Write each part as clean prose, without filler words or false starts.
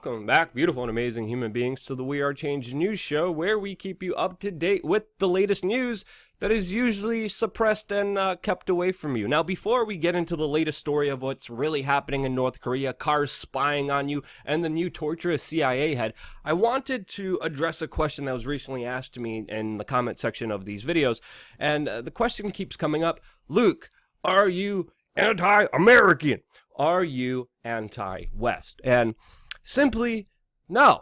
welcome back, beautiful and amazing human beings, to the We Are Change News Show, where we keep you up to date with the latest news that is usually suppressed and kept away from you. Now, before we get into the latest story of what's really happening in North Korea, cars spying on you, and the new torturous CIA head, I wanted to address a question that was recently asked to me in the comment section of these videos, and the question keeps coming up: Luke, are you anti-American? Are you anti-West? And simply, no.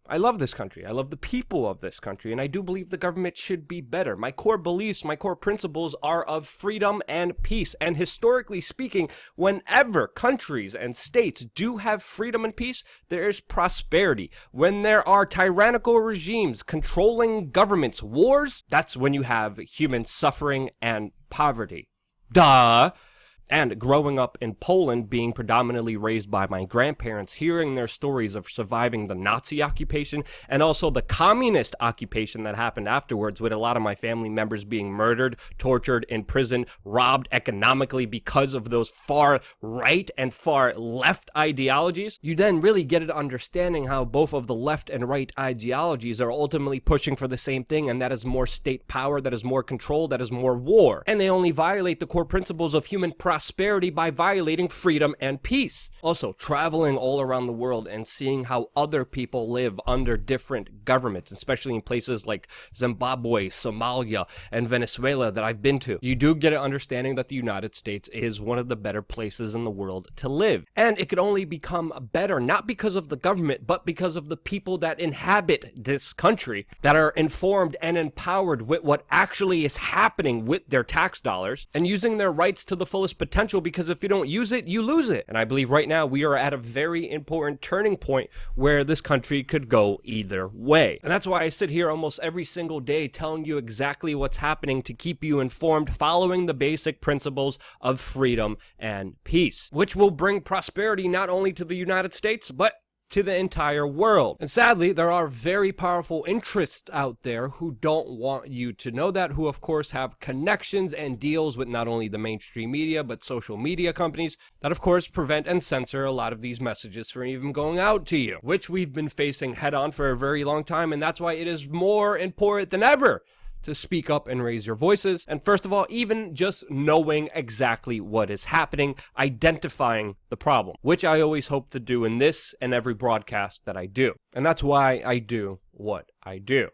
I love this country. I love the people of this country, and I do believe the government should be better. My core beliefs, my core principles are of freedom and peace. And historically speaking, whenever countries and states do have freedom and peace, there is prosperity. When there are tyrannical regimes, controlling governments, wars, that's when you have human suffering and poverty. Duh! And growing up in Poland, being predominantly raised by my grandparents, hearing their stories of surviving the Nazi occupation and also the communist occupation that happened afterwards, with a lot of my family members being murdered, tortured, imprisoned, robbed economically because of those far right and far left ideologies, you then really get an understanding how both of the left and right ideologies are ultimately pushing for the same thing, and that is more state power, that is more control, that is more war. And they only violate the core principles of human prosperity by violating freedom and peace. Also, traveling all around the world and seeing how other people live under different governments, especially in places like Zimbabwe, Somalia, and Venezuela that I've been to, you do get an understanding that the United States is one of the better places in the world to live. And it could only become better, not because of the government, but because of the people that inhabit this country, that are informed and empowered with what actually is happening with their tax dollars, and using their rights to the fullest potential, because if you don't use it, you lose it. And I believe right now we are at a very important turning point where this country could go either way. And that's why I sit here almost every single day telling you exactly what's happening to keep you informed, following the basic principles of freedom and peace, which will bring prosperity not only to the United States, but to the entire world. And sadly, there are very powerful interests out there who don't want you to know that, who of course have connections and deals with not only the mainstream media, but social media companies that of course prevent and censor a lot of these messages from even going out to you, which we've been facing head on for a very long time. And that's why it is more important than ever to speak up and raise your voices. And first of all, even just knowing exactly what is happening, identifying the problem, which I always hope to do in this and every broadcast that I do. And that's why I do what I do.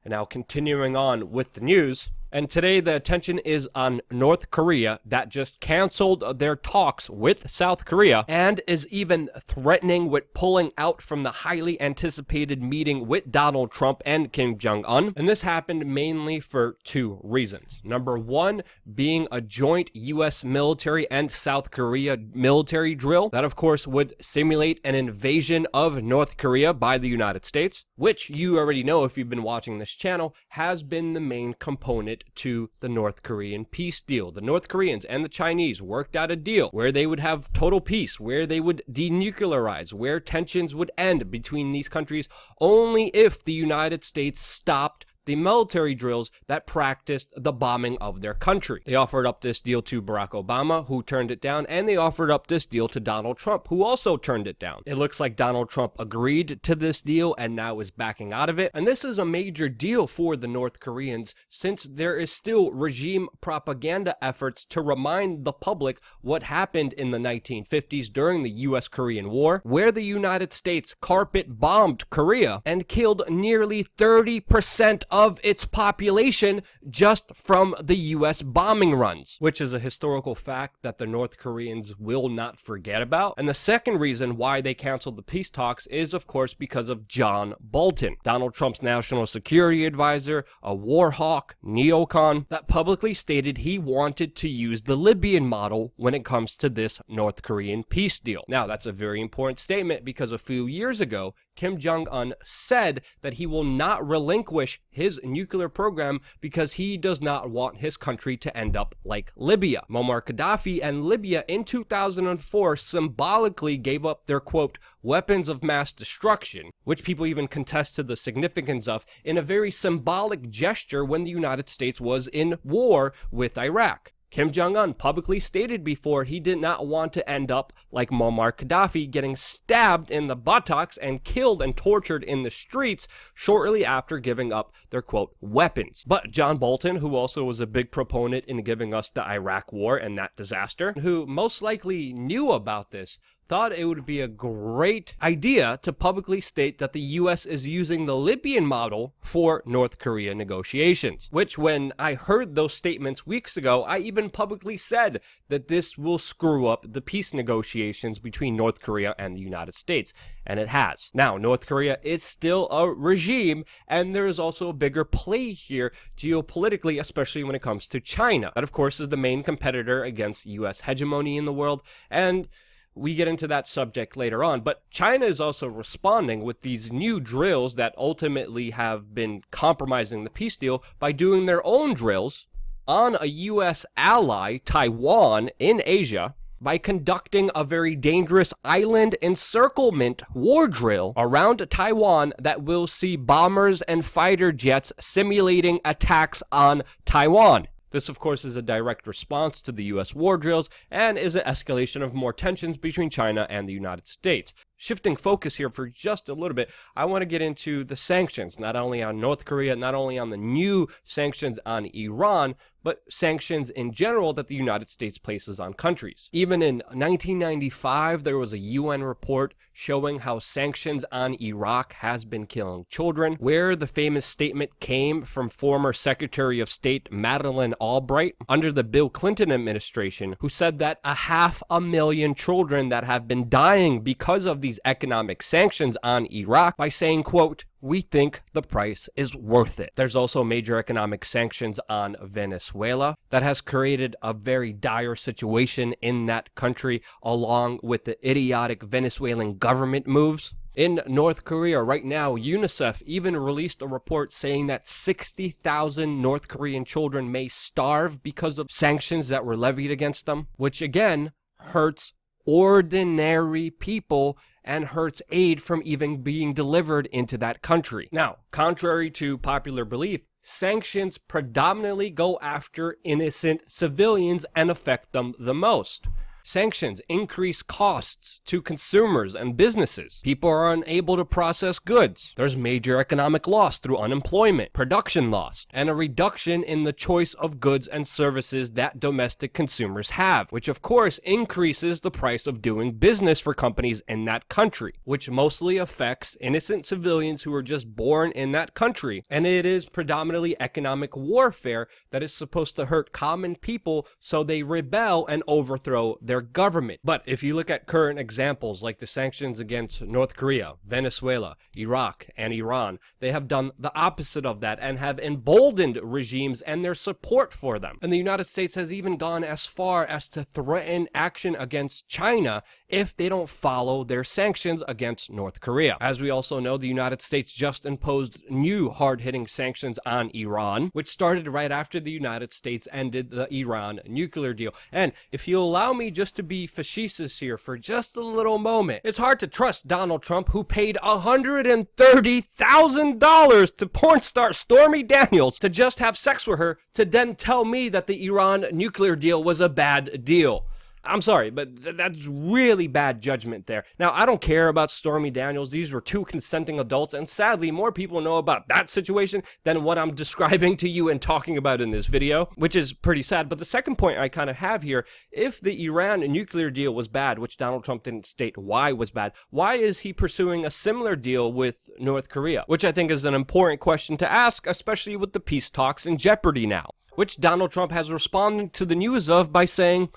And now continuing on with the news. And today the attention is on North Korea, that just canceled their talks with South Korea and is even threatening with pulling out from the highly anticipated meeting with Donald Trump and Kim Jong-un. And this happened mainly for two reasons. Number one, being a joint U.S. military and South Korea military drill that of course would simulate an invasion of North Korea by the United States, which you already know if you've been watching this channel has been the main component to the North Korean peace deal. The North Koreans and the Chinese worked out a deal where they would have total peace, where they would denuclearize, where tensions would end between these countries only if the United States stopped the military drills that practiced the bombing of their country. They offered up this deal to Barack Obama, who turned it down, and they offered up this deal to Donald Trump, who also turned it down. It looks like Donald Trump agreed to this deal and now is backing out of it. And this is a major deal for the North Koreans, since there is still regime propaganda efforts to remind the public what happened in the 1950s during the US-Korean War, where the United States carpet bombed Korea and killed nearly 30% of its population just from the US bombing runs, which is a historical fact that the North Koreans will not forget about. And the second reason why they canceled the peace talks is of course because of John Bolton, Donald Trump's national security advisor, a war hawk, neocon, that publicly stated he wanted to use the Libyan model when it comes to this North Korean peace deal. Now, that's a very important statement because a few years ago, Kim Jong-un said that he will not relinquish his nuclear program because he does not want his country to end up like Libya. Muammar Gaddafi and Libya in 2004 symbolically gave up their, quote, weapons of mass destruction, which people even contest to the significance of, in a very symbolic gesture when the United States was in war with Iraq. Kim Jong-un publicly stated before he did not want to end up like Muammar Gaddafi, getting stabbed in the buttocks and killed and tortured in the streets shortly after giving up their, quote, weapons. But John Bolton, who also was a big proponent in giving us the Iraq War and that disaster, who most likely knew about this, thought it would be a great idea to publicly state that the US is using the Libyan model for North Korea negotiations, which when I heard those statements weeks ago, I even publicly said that this will screw up the peace negotiations between North Korea and the United States, and it has. Now, North Korea is still a regime, and there is also a bigger play here geopolitically, especially when it comes to China. That, of course, is the main competitor against US hegemony in the world, and we get into that subject later on, but China is also responding with these new drills that ultimately have been compromising the peace deal by doing their own drills on a U.S. ally, Taiwan, in Asia, by conducting a very dangerous island encirclement war drill around Taiwan that will see bombers and fighter jets simulating attacks on Taiwan. This, of course, is a direct response to the U.S. war drills and is an escalation of more tensions between China and the United States. Shifting focus here for just a little bit, I want to get into the sanctions, not only on North Korea, not only on the new sanctions on Iran, but sanctions in general that the United States places on countries. Even in 1995, there was a UN report showing how sanctions on Iraq has been killing children, where the famous statement came from former Secretary of State Madeleine Albright under the Bill Clinton administration, who said that 500,000 children that have been dying because of these economic sanctions on Iraq by saying, quote, "We think the price is worth it." There's also major economic sanctions on Venezuela that has created a very dire situation in that country, along with the idiotic Venezuelan government moves. In North Korea right now, UNICEF even released a report saying that 60,000 North Korean children may starve because of sanctions that were levied against them, which again hurts ordinary people and hurts aid from even being delivered into that country. Now, contrary to popular belief, sanctions predominantly go after innocent civilians and affect them the most. Sanctions increase costs to consumers and businesses. People are unable to process goods. There's major economic loss through unemployment, production loss, and a reduction in the choice of goods and services that domestic consumers have, which of course increases the price of doing business for companies in that country, which mostly affects innocent civilians who are just born in that country. And it is predominantly economic warfare that is supposed to hurt common people so they rebel and overthrow their government. But if you look at current examples like the sanctions against North Korea, Venezuela, Iraq, and Iran, they have done the opposite of that and have emboldened regimes and their support for them. And the United States has even gone as far as to threaten action against China if they don't follow their sanctions against North Korea. As we also know, the United States just imposed new hard-hitting sanctions on Iran, which started right after the United States ended the Iran nuclear deal. And if you allow me just to be facetious here for just a little moment, it's hard to trust Donald Trump, who paid $130,000 to porn star Stormy Daniels to just have sex with her, to then tell me that the Iran nuclear deal was a bad deal. I'm sorry, but that's really bad judgment there. Now, I don't care about Stormy Daniels. These were two consenting adults, and sadly, more people know about that situation than what I'm describing to you and talking about in this video, which is pretty sad. But the second point I kind of have here, if the Iran nuclear deal was bad, which Donald Trump didn't state why was bad, why is he pursuing a similar deal with North Korea? Which I think is an important question to ask, especially with the peace talks in jeopardy now, which Donald Trump has responded to the news of by saying,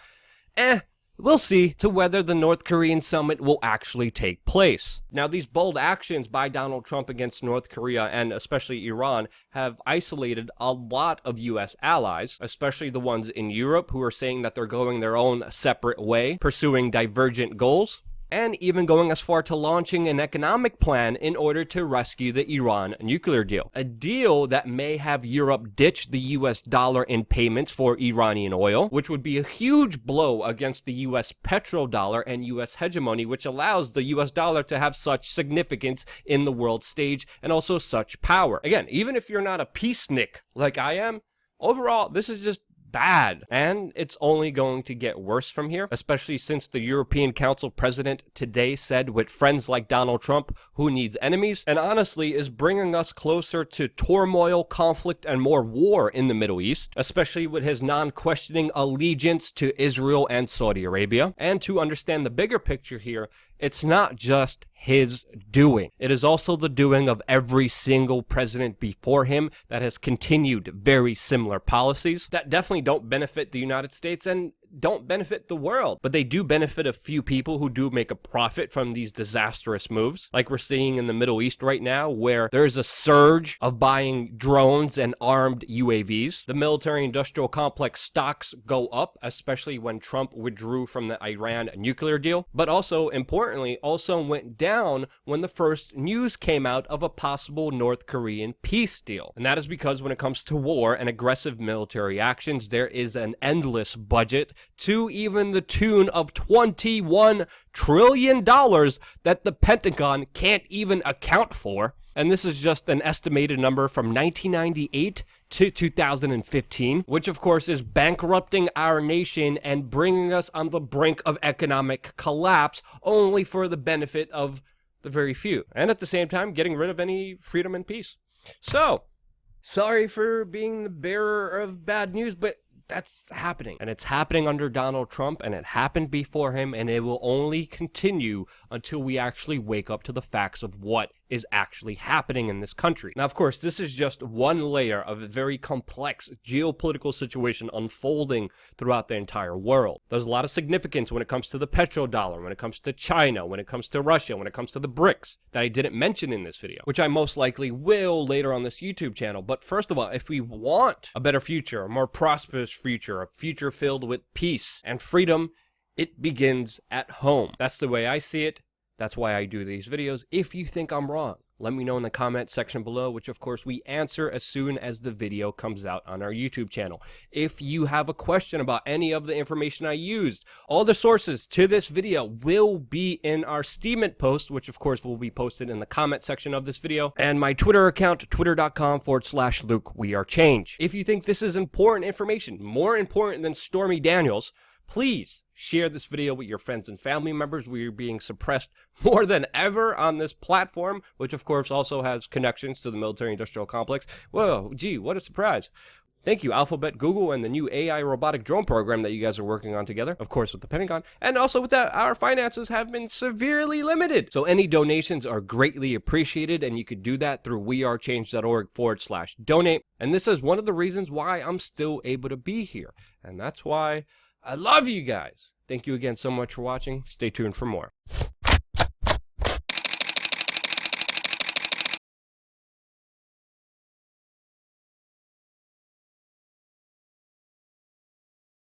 we'll see to whether the North Korean summit will actually take place. Now, these bold actions by Donald Trump against North Korea and especially Iran have isolated a lot of U.S. allies, especially the ones in Europe who are saying that they're going their own separate way, pursuing divergent goals, and even going as far to launching an economic plan in order to rescue the Iran nuclear deal. A deal that may have Europe ditch the US dollar in payments for Iranian oil, which would be a huge blow against the US petrodollar and US hegemony, which allows the US dollar to have such significance in the world stage and also such power. Again, even if you're not a peacenik like I am, overall, this is just bad. And it's only going to get worse from here, especially since the European Council president today said with friends like Donald Trump, who needs enemies, and honestly is bringing us closer to turmoil, conflict, and more war in the Middle East, especially with his non-questioning allegiance to Israel and Saudi Arabia. And to understand the bigger picture here, it's not just his doing. It is also the doing of every single president before him that has continued very similar policies that definitely don't benefit the United States and don't benefit the world, but they do benefit a few people who do make a profit from these disastrous moves, like we're seeing in the Middle East right now, where there's a surge of buying drones and armed UAVs. The military-industrial complex stocks go up, especially when Trump withdrew from the Iran nuclear deal, but also, importantly, also went down when the first news came out of a possible North Korean peace deal. And that is because when it comes to war and aggressive military actions, there is an endless budget to even the tune of $21 trillion that the Pentagon can't even account for. And this is just an estimated number from 1998 to 2015, which of course is bankrupting our nation and bringing us on the brink of economic collapse, only for the benefit of the very few. And at the same time, getting rid of any freedom and peace. So, sorry for being the bearer of bad news, but that's happening. And it's happening under Donald Trump, and it happened before him, and it will only continue until we actually wake up to the facts of what is actually happening in this country. Now, of course, this is just one layer of a very complex geopolitical situation unfolding throughout the entire world. There's a lot of significance when it comes to the petrodollar, when it comes to China, when it comes to Russia, when it comes to the BRICS that I didn't mention in this video, which I most likely will later on this YouTube channel. But first of all, if we want a better future, a more prosperous future, a future filled with peace and freedom, it begins at home. That's the way I see it. That's why I do these videos. If you think I'm wrong, let me know in the comment section below, which of course we answer as soon as the video comes out on our YouTube channel. If you have a question about any of the information I used, all the sources to this video will be in our Steemit post, which of course will be posted in the comment section of this video, and my Twitter account, twitter.com/LukeWeAreChange. If you think this is important information, more important than Stormy Daniels, please share this video with your friends and family members. We are being suppressed more than ever on this platform, which of course also has connections to the military-industrial complex. Whoa, gee, what a surprise. Thank you, Alphabet, Google, and the new AI robotic drone program that you guys are working on together, of course with the Pentagon, and also with that, our finances have been severely limited. So any donations are greatly appreciated, and you could do that through wearechange.org/donate. And this is one of the reasons why I'm still able to be here. And that's why I love you guys. Thank you again so much for watching. Stay tuned for more.